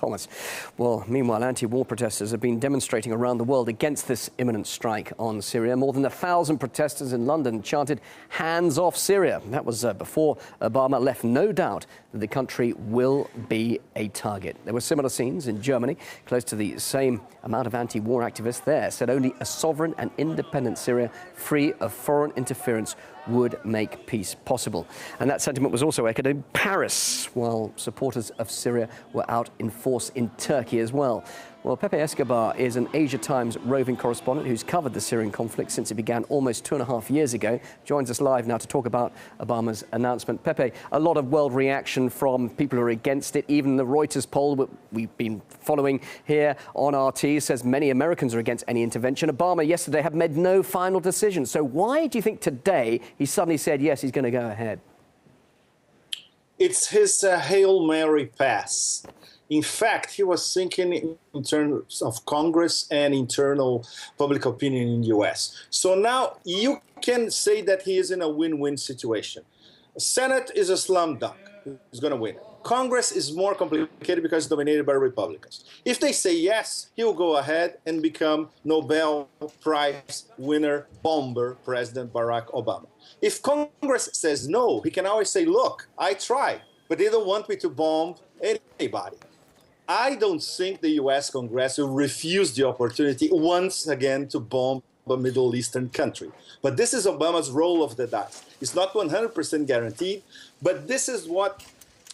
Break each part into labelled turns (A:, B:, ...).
A: Thomas. Well, meanwhile, anti-war protesters have been demonstrating around the world against this imminent strike on Syria. More than 1,000 protesters in London chanted, "Hands off Syria." That was before Obama left no doubt that the country will be a target. There were similar scenes in Germany. Close to the same amount of anti-war activists there said only a sovereign and independent Syria, free of foreign interference, would make peace possible. And that sentiment was also echoed in Paris, while supporters of Syria were out in force in Turkey as well. Well, Pepe Escobar is an Asia Times roving correspondent who's covered the Syrian conflict since it began almost 2.5 years ago. Joins us live now to talk about Obama's announcement. Pepe, a lot of world reaction from people who are against it. Even the Reuters poll we've been following here on RT says many Americans are against any intervention. Obama yesterday had made no final decision. So why do you think today he suddenly said, yes, he's going to go ahead?
B: It's his Hail Mary pass. In fact, he was thinking in terms of Congress and internal public opinion in the U.S. So now you can say that he is in a win-win situation. Senate is a slam dunk. He's going to win. Congress is more complicated because it's dominated by Republicans. If they say yes, he'll go ahead and become Nobel Prize winner, bomber, President Barack Obama. If Congress says no, he can always say, look, I tried, but they don't want me to bomb anybody. I don't think the U.S. Congress will refuse the opportunity once again to bomb a Middle Eastern country. But this is Obama's roll of the dice. It's not 100% guaranteed, but this is what,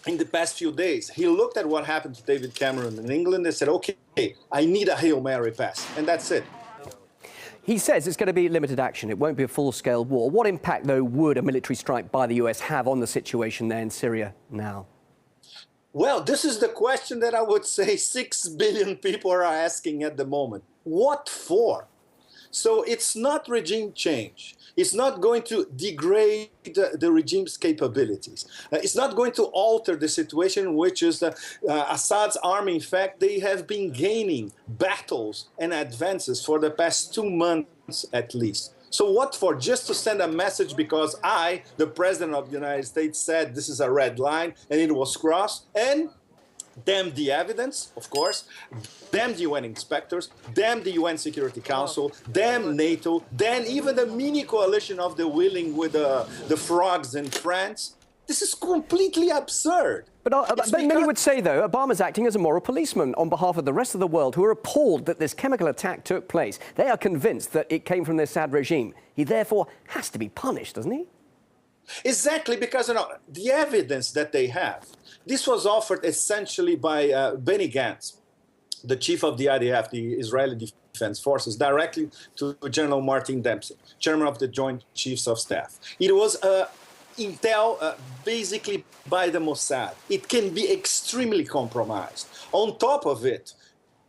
B: in the past few days, he looked at what happened to David Cameron in England and said, okay, I need a Hail Mary pass, and that's it.
A: He says it's going to be limited action. It won't be a full-scale war. What impact, though, would a military strike by the U.S. have on the situation there in Syria now?
B: Well, this is the question that I would say 6 billion people are asking at the moment. What for? So it's not regime change. It's not going to degrade the regime's capabilities. It's not going to alter the situation, which is Assad's army. In fact, they have been gaining battles and advances for the past 2 months at least. So what for? Just to send a message because I, the President of the United States, said this is a red line and it was crossed, and damn the evidence, of course, damn the UN inspectors, damn the UN Security Council, damn NATO, damn even the mini coalition of the willing with the frogs in France. This is completely absurd.
A: But many would say, though, Obama's acting as a moral policeman on behalf of the rest of the world who are appalled that this chemical attack took place. They are convinced that it came from the Assad regime. He therefore has to be punished, doesn't he?
B: Exactly, because the evidence that they have, this was offered essentially by Benny Gantz, the chief of the IDF, the Israeli Defense Forces, directly to General Martin Dempsey, chairman of the Joint Chiefs of Staff. It was intel basically by the Mossad. It can be extremely compromised. On top of it,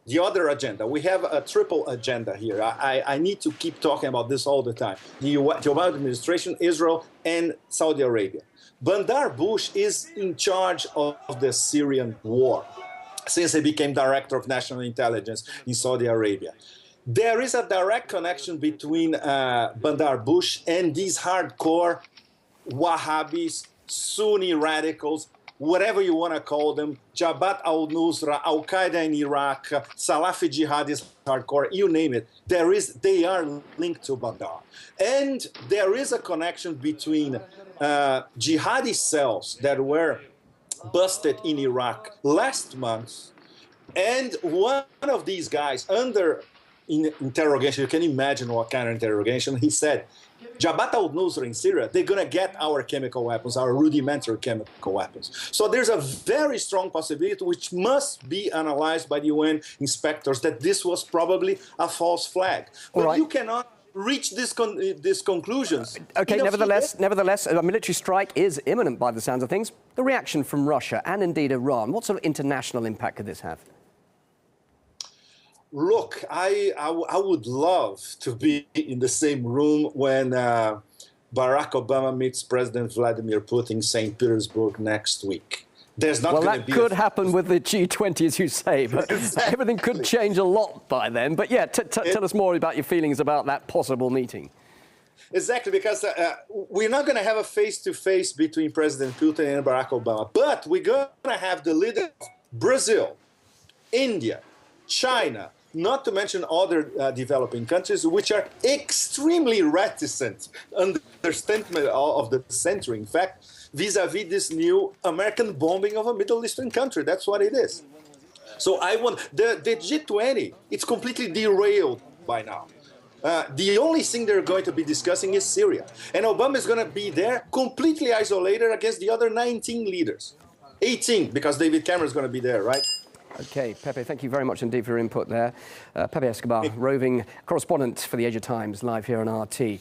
B: the other agenda, we have a triple agenda here. I need to keep talking about this all the time. The Obama administration, Israel, and Saudi Arabia. Bandar Bush is in charge of the Syrian war since he became director of national intelligence in Saudi Arabia. There is a direct connection between Bandar Bush and these hardcore Wahhabis, Sunni radicals, whatever you want to call them, Jabhat al-Nusra, Al-Qaeda in Iraq, Salafi jihadis, hardcore, you name it. They are linked to Bandar. And there is a connection between jihadi cells that were busted in Iraq last month, and one of these guys under interrogation, you can imagine what kind of interrogation, he said, Jabhat al-Nusra in Syria, they're going to get our chemical weapons, our rudimentary chemical weapons. So there's a very strong possibility, which must be analyzed by the UN inspectors, that this was probably a false flag. But you cannot reach these conclusions.
A: Okay, nevertheless, a military strike is imminent by the sounds of things. The reaction from Russia and indeed Iran, what sort of international impact could this have?
B: Look, I would love to be in the same room when Barack Obama meets President Vladimir Putin in St. Petersburg next week. There's not going to be...
A: Well, that could happen with the G20, as you say, but everything could change a lot by then. But yeah, tell us more about your feelings about that possible meeting.
B: Exactly, because we're not going to have a face-to-face between President Putin and Barack Obama, but we're going to have the leader of Brazil, India, China, not to mention other developing countries, which are extremely reticent, understatement of the century, in fact, vis-a-vis this new American bombing of a Middle Eastern country. That's what it is. So I want the G20. It's completely derailed by now. The only thing they're going to be discussing is Syria, and Obama is going to be there completely isolated against the other 19 leaders, 18 because David Cameron is going to be there, right?
A: Okay, Pepe, thank you very much indeed for your input there. Pepe Escobar, roving correspondent for the Age of Times, live here on RT.